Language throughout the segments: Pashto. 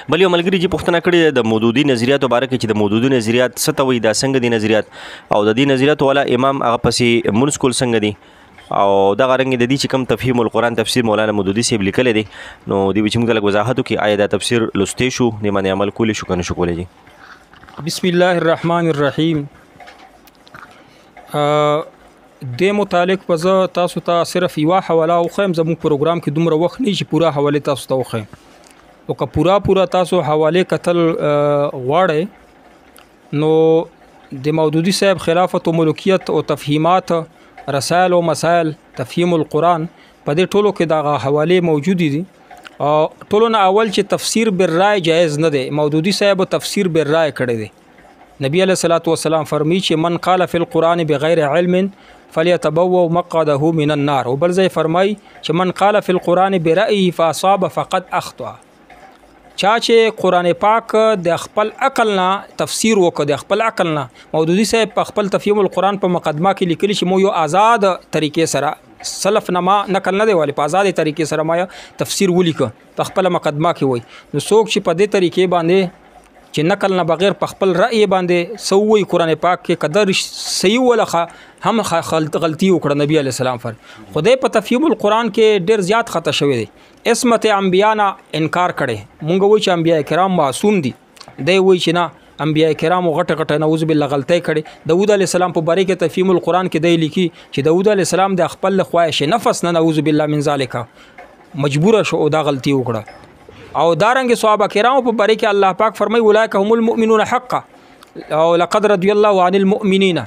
بل یو ملګري چې پوښتنه کړې د مودودي نظریاتو باره کې چې د مودودي نظریات څه ته وایي، دا څنګه دي نظریات، او د دې نظریاتو والا امام هغه پسې مونځ کول څنګه دي، او دغه رنګ د دې چې کوم تفهیم القرآن تفسیر مولانا مودودي صاحب لیکلی دی، نو دوی چې موږ لږ وضاحت وکړي آیا دا تفسیر لوستی شو، دې باندې عمل کولی شو که نه شو کولی جي؟ بسم الله الرحمن الرحیم. د متعلق په زه تاسو ته صرف یوه حواله وښیم، زموږ پروګرام کې دومره وخت نه چې پوره حوالې تاسو ته وښیم، او که پوره تاسو حوالې کتل غواړئ نو د مودودي صاحب خلافت و ملوکیت او تفهیمات، رسائل و مسائل، تفهیم القرآن، په دې ټولو کې دغه حوالې موجودې دي. او ټولو نه اول چې تفسیر بالرای جایز نه دی، مودودي صاحب تفسیر بالرای کړی دی. نبی علیه الصلاۃ والسلام فرمی چې من قال فی القرآن بغیر علم فلیتبوأ مقعده من النار، او بل ځای فرمای چې من قال فی القرآن برأیه فاصاب فقد اخطأ. چا چې قرآن پاک د خپل عقل نه تفسیر وکړ، د خپل عقل نه، مودودي صاحب په خپل تفهیم القرآن په مقدمه کې لیکلی چې مو یو آزاد طریقې سره سلف نه ما نقل نه دی والی، په آزاد طریقې سره ما تفسیر ولیکه په خپل مقدمه کې وای. نو څوک چې په دې طریقې باندې چې نقل نه بغیر په خپل رأی باندې سوي قرآن پاک کې قدر صحیح ولخه هم غلطي وکړه. نبی علیہ السلام خدای په تفهیم القرآن کې ډیر زیات خطا شوی دی. عصمت انبیا نه انکار کړي، مونږ وایو چې انبیا کرام معصوم دي، دی وایي چې نه انبیا کرام غټه نعوذ بالله غلطۍ کړي. داود علیہ السلام په باره کې تفهیم القرآن کې دی لیکي چې داود علیہ السلام د خپل خواهش نفس نه نعوذ بالله من ذالک مجبور شو او دا غلطي وکړه. او دارنګ صحابه کرام په باره کې الله پاک فرمایي اولئک هم المؤمنون حقا او لقد رضي الله عن المؤمنین.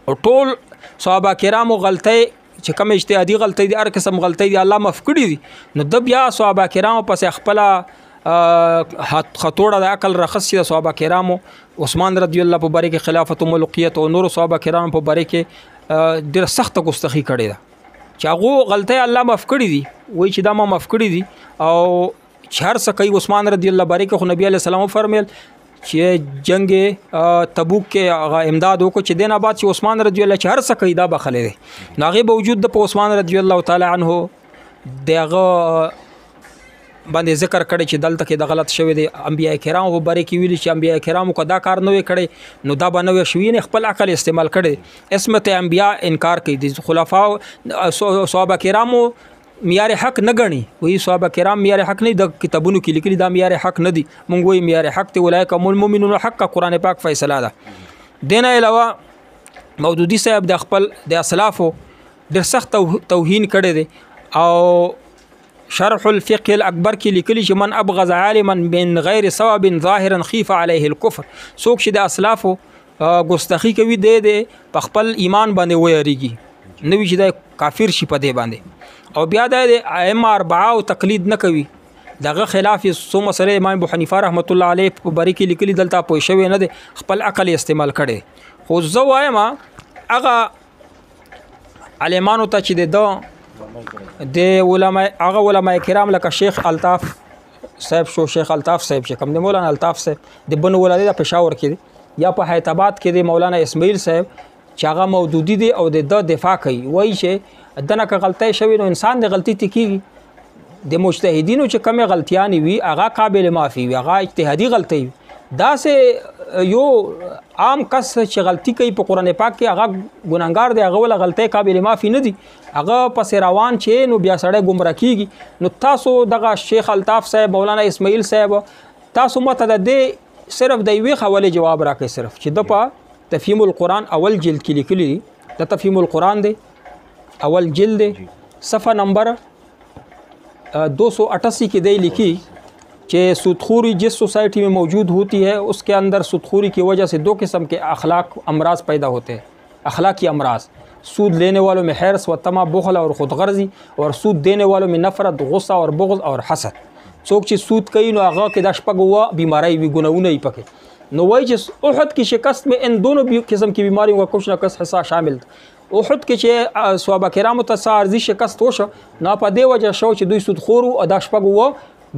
او ټول صحابه کرام غلطۍ چې کوم اجتهادي غلطۍ دي، هر قسم غلطۍ دي، الله معاف کړي دي. نو د بیا صحابه کرام پس خپل خطوړه د عقل رخص د صحابه کرامو، عثمان رضی الله په باره کې خلافت و ملوکیت او نور صحابه کرام په باره کې ډېر سخت ګستاخی کړې ده چې هغه غلطۍ الله معاف کړي دي، وایي چې دا ما معاف کړي دي. او هر څه کوي عثمان رضی الله باره کې، خو نبی علیہ السلام فرمایل چې جنگ تبوک کې هغه امداد وکړو چې دینه بعد چې عثمان رضی الله چې هر څه کوي دا بخلې دي. نو هغه باوجود د عثمان رضی الله تعالی عنه دغه باندې ذکر کړي چې دلته کې د غلط شوی دی. انبیاء کرام په باره کې ویلي چې انبیاء کرامو کو دا کار نه وی کړي، نو دا باندې شوی نه خپل عقل استعمال کړي. عصمت انبیاء انکار کوي، د خلفاء صحابه کرامو معیار حق نه غني، وی صحابه کرام معیار حق نه د کتابونو کې لیکلي دا معیار حق نه دي، مونږ وی معیار حق ته اولئک هم المؤمنون حق قرآن پاک فیصله ده. دینه علاوه مودودي صاحب د خپل د اسلافو ډېر سخت توهین کړی دی. او شرح الفقه الاکبر کې لیکلي چې من ابغض عالما من غیر ثواب ظاهرا خيف عليه الكفر. څوک چې د اسلافو ګستاخی کوي د په خپل ایمان باندې ویریږي، نو چې د کافر شي په دې باندې. او بیا د ائمه اربعه او تقلید نه کوي، دغه خلاف سو مسله امام ابو حنیفه رحمت الله علیه په بری کې لیکلي دلته پوه شوی نه دی، خپل عقل استعمال کړي. خو زه وایم هغه عالمانو ته چې د علماء کرام لکه شیخ الطاف صاحب شو، شیخ الطاف صاحب چې کوم د مولانا الطاف صاحب د بنو ولادي د پېښور کې دی، یا په حیات آباد کې د مولانا اسماعیل صاحب چې هغه مودودي دي او د دفاع کوي، وایي چې دنه که غلطۍ شوی نو انسان د غلطي تکیږي. د مجتهدینو چې کومه غلطیانې وي هغه قابل معافي وي، هغه اجتهادي غلطۍ وي. دا سه یو عام کس چې غلطي کوي په قرآن پاک کې هغه ګناهګار دی، هغه ولا غلطۍ قابل معافي نه دي، هغه پس روان چې نو بیا سړی گمراه کیږي. نو تاسو دغه شیخ الطاف صاحب، مولانا اسماعیل صاحب، تاسو ماته د دې صرف د یوې حوالې جواب راکړئ، صرف چې د په تفهیم القرآن اول جلد کې لیکلي دي، د تفهیم القرآن دی اول جلد صفحہ نمبر 288 کی دی لکھی کہ سودخوری جس سوسائٹی میں موجود ہوتی ہے اس کے اندر سودخوری کی وجہ سے دو قسم کے امراض پیدا ہوتے ہیں. اخلاقی امراض، سود لینے والوں میں حرص و طمع، بخل اور خود غرضی، اور سود دینے والوں میں نفرت، غصہ اور بغض اور حسد. څوک چې سود کوي نو هغه کې د شپږ بیماری وي، ګناونه یې پکې. نو وایي چې احد کی شکست میں ان دونوں قسم کی بیماریوں کا کچھ نہ کچھ حصہ شامل تھا. احد کې چې صحابه کرامو ته عارضی شکست وشو نو په دې وجه شو چې دوی سود خور او د شپږ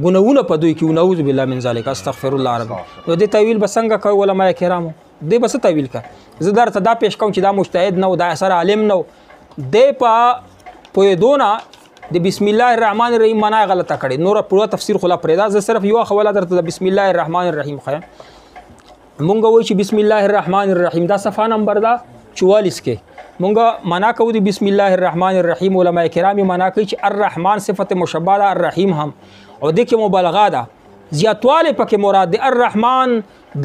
ګناونه په دوی کې، نعوذ بالله من ذلک، استغفر الله رب. نو دې تعویل بسنګ کوي علماء کرامو، دې بس تعویل کا زه درته دا پیش کوم چې دا مجتهد نه او دا اثر عالم نه دی، په پوهېدونه د بسم الله الرحمن الرحیم معنا غلطه کړي نور پوره تفسیر خلا پرېدا زه صرف یو حواله درته د بسم الله الرحمن الرحیم خایم مونږ وایو چې بسم الله الرحمن الرحیم دا صفحه نمبر دا 44 کې مونږ معنا کوو د بسم الله الرحمن الرحیم علماء کرام معنا کوي چې الرحمن صفت مشبہ ده الرحیم هم او د کې مبالغه ده زیاتواله پکې مراد دی الرحمن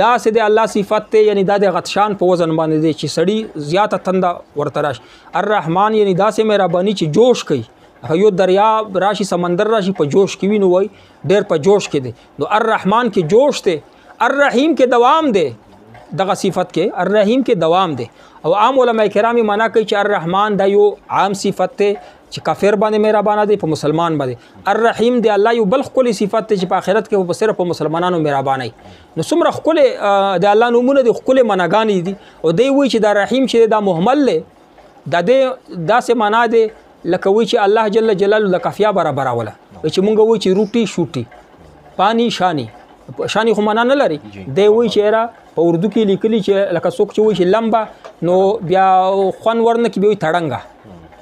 دا سه د الله صفت ته یعنی دا د غطشان په وزن باندې دی چې سړی زیاته تنده ورته راشي الرحمن یعنی دا سه مهرباني چې جوش کوي یو دریاب راشي سمندر راشي په جوش کې وینو وای ډېر په جوش کې دی نو الرحمن کې جوش ته الرحیم کې دوام دی دغه صفت کې الرحیم کې دوام دی او عام علماء کرام معنا کوي چې الرحمن دا یو عام صفت ته چې کافر باندې مهربانه دی په مسلمان باندې الرحیم دی الله یو بل خپل صفت ته چې په آخرت کې په صرف په مسلمانانو مهربانه نو څومره خپل د الله نومونه د خپل مناګانی دي او دی وی چې دا رحیم چې دا محمل له د داسې معنا دی لکه وی چې الله جل جلاله د کافیا برابر ولا چې مونږ وی چې روټي شوټي پانی شانی خو معنا نه لري دی وی چې را په اردو کې لیکلي چې لکه څوک چې وی چې لمبا نو بیا خون ورنه کې به تړنګا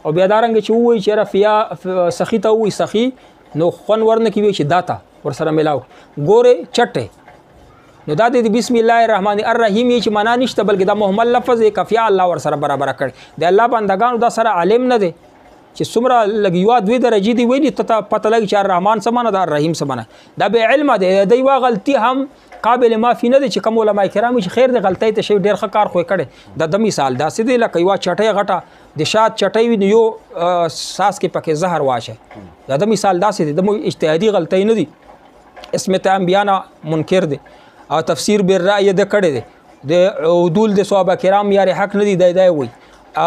او بیا دارنګ چې وای چې رفیا سخی ته وای سخی نو خون ورنه کې وای چې داتا ور سره ملاو ګوره چټه نو دا د بسم الله الرحمن الرحیم چې معنا نشته بلکې دا محمل لفظ کافیا الله ور سره برابر کړي د الله بندگانو دا سره عالم نه دی چې څومره لګیوا دوی درجه دی ویلي ته پته لګي چې الرحمن سمانه دا الرحیم سمانه دا به علم دی دی وا غلطي هم قابل معافی نه دي چې کوم علماء کرام چې خیر د غلطۍ ته شی ډیر ښه کار خو کړي د مثال دا سیدی لکه یو چټي غټه د شات چټي وی یو ساس کې پکې زهر واشه دا مثال دا سیدی د اجتهادي غلطۍ نه دي اسم تام بیان منکر دي او تفسیر بالرأی د کړي دي د عدول د صحابه کرام یاري حق نه دي دای وي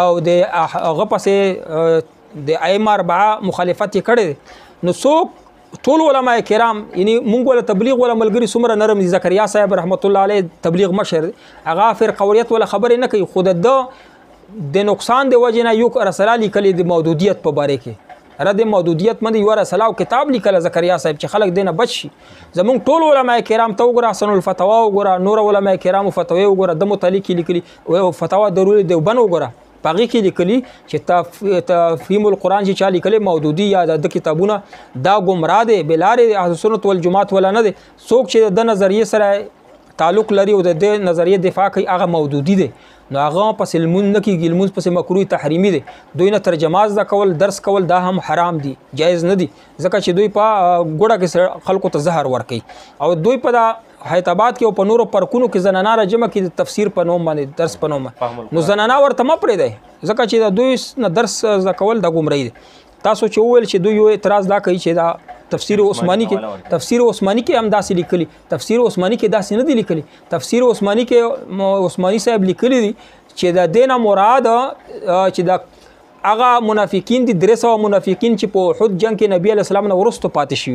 او د غپسه د ائمه اربعه مخالفت کړي نو څوک ټول علماء کرام یعنی مونږ ول تبلیغ ولا ملګری سمره نرم زکریا صاحب رحمت الله علیه تبلیغ مشر هغه فرقوریت ولا خبرې نه کوي خود د نقصان دی وجنه یو رسول الله کلی د موجودیت په باره کې رد موجودیت مند یو رسول الله کتاب لیکل زکریا صاحب چې خلک دینه بچ شي زمونږ ټول علماء کرام ته وګوره حسن الفتوا وګوره نور علماء کرام فتوا وګوره د متعلق لیکلي او فتوا ضروري دی بنو وګوره باقي کې لیکلي چې تفهیم القرآن چې چا لیکلي مودودی یا د کتابونه دا گمراه دي بلاره اهل سنت والجماعت ولا نه دي څوک چې د نظریه سره تعلق لري او د نظریه دفاع کوي هغه مودودی دي نو هغه پس علمون نه کېږي علمون پس مکروه تحریمی دي دوی نه ترجمه ز کول درس کول دا هم حرام دي جایز نه دي ځکه چې دوی په ګوډه کې خلکو ته زهر ور کوي او دوی په دا حیدرآباد کې او په نورو پرکونو کې زنانه را جمع کې تفسیر په نوم باندې درس په نوم نو زنانه ورته مپرې دی ځکه چې د دوی نه درس ز کول د ګمړی دي تاسو چې وویل چې دوی یو اعتراض دا کوي چې دا تفسیر عثماني کې هم داسې لیکلي تفسیر عثماني کې داسې نه دي لیکلي تفسیر عثماني کې عثماني صاحب لیکلي دي چې د دینه مراد چې د هغه منافقین دي 300 منافقین چې په احد جنگ کې نبی علی السلام نه ورستو پاتې شي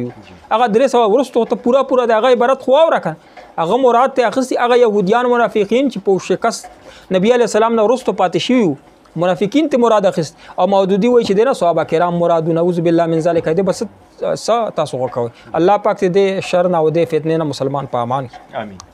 هغه 300 ورستو ته پورا د هغه عبارت خو ورکړه هغه مراد ته اخستي هغه يهوديان منافقین چې په شکست نبی علی السلام نه ورستو پاتې شي منافقین ته مراد اخست او مودودی وای چې دغه صحابه کرام مراد نعوذ بالله من ذلک دې بس تاسو وکوي الله پاک دې شر نه او دې فتنه نه مسلمان په امان امين